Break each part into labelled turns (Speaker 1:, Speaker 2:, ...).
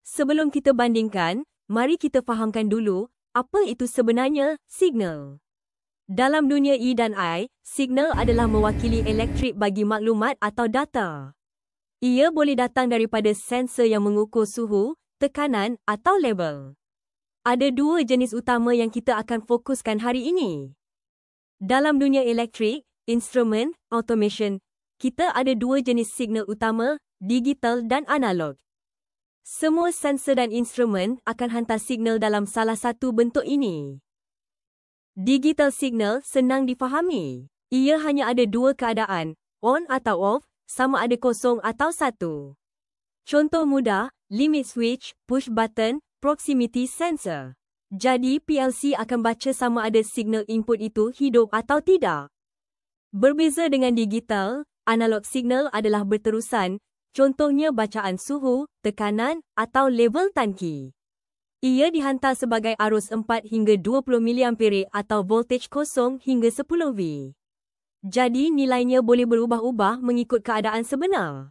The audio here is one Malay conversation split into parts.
Speaker 1: Sebelum kita bandingkan, mari kita fahamkan dulu apa itu sebenarnya signal. Dalam dunia E dan I, signal adalah mewakili elektrik bagi maklumat atau data. Ia boleh datang daripada sensor yang mengukur suhu, tekanan atau label. Ada dua jenis utama yang kita akan fokuskan hari ini. Dalam dunia elektrik, instrumen, automation, kita ada dua jenis signal utama, digital dan analog. Semua sensor dan instrumen akan hantar signal dalam salah satu bentuk ini. Digital signal senang difahami. Ia hanya ada dua keadaan, on atau off, sama ada kosong atau satu. Contoh mudah, limit switch, push button, proximity sensor. Jadi PLC akan baca sama ada signal input itu hidup atau tidak. Berbeza dengan digital, analog signal adalah berterusan, contohnya bacaan suhu, tekanan atau label tangki. Ia dihantar sebagai arus 4 hingga 20 mA atau voltage kosong hingga 10 V. Jadi nilainya boleh berubah-ubah mengikut keadaan sebenar.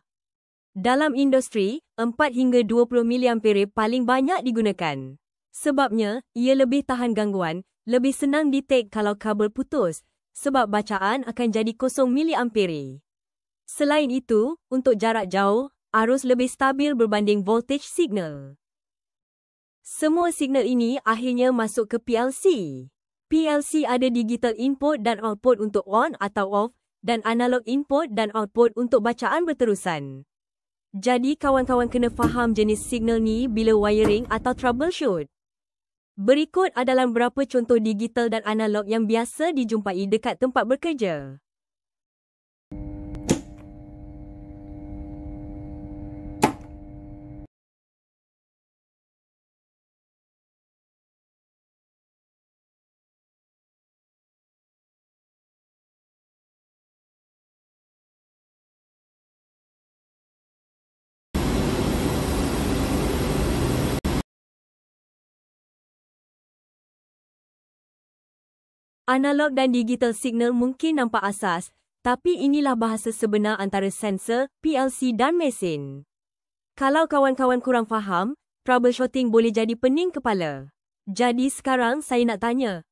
Speaker 1: Dalam industri, 4 hingga 20 mA paling banyak digunakan. Sebabnya, ia lebih tahan gangguan, lebih senang detect kalau kabel putus, sebab bacaan akan jadi 0 mA. Selain itu, untuk jarak jauh, arus lebih stabil berbanding voltage signal. Semua signal ini akhirnya masuk ke PLC. PLC ada digital input dan output untuk on atau off dan analog input dan output untuk bacaan berterusan. Jadi kawan-kawan kena faham jenis signal ni bila wiring atau troubleshoot. Berikut adalah beberapa contoh digital dan analog yang biasa dijumpai dekat tempat bekerja. Analog dan digital signal mungkin nampak asas, tapi inilah bahasa sebenar antara sensor, PLC dan mesin. Kalau kawan-kawan kurang faham, troubleshooting boleh jadi pening kepala. Jadi sekarang saya nak tanya,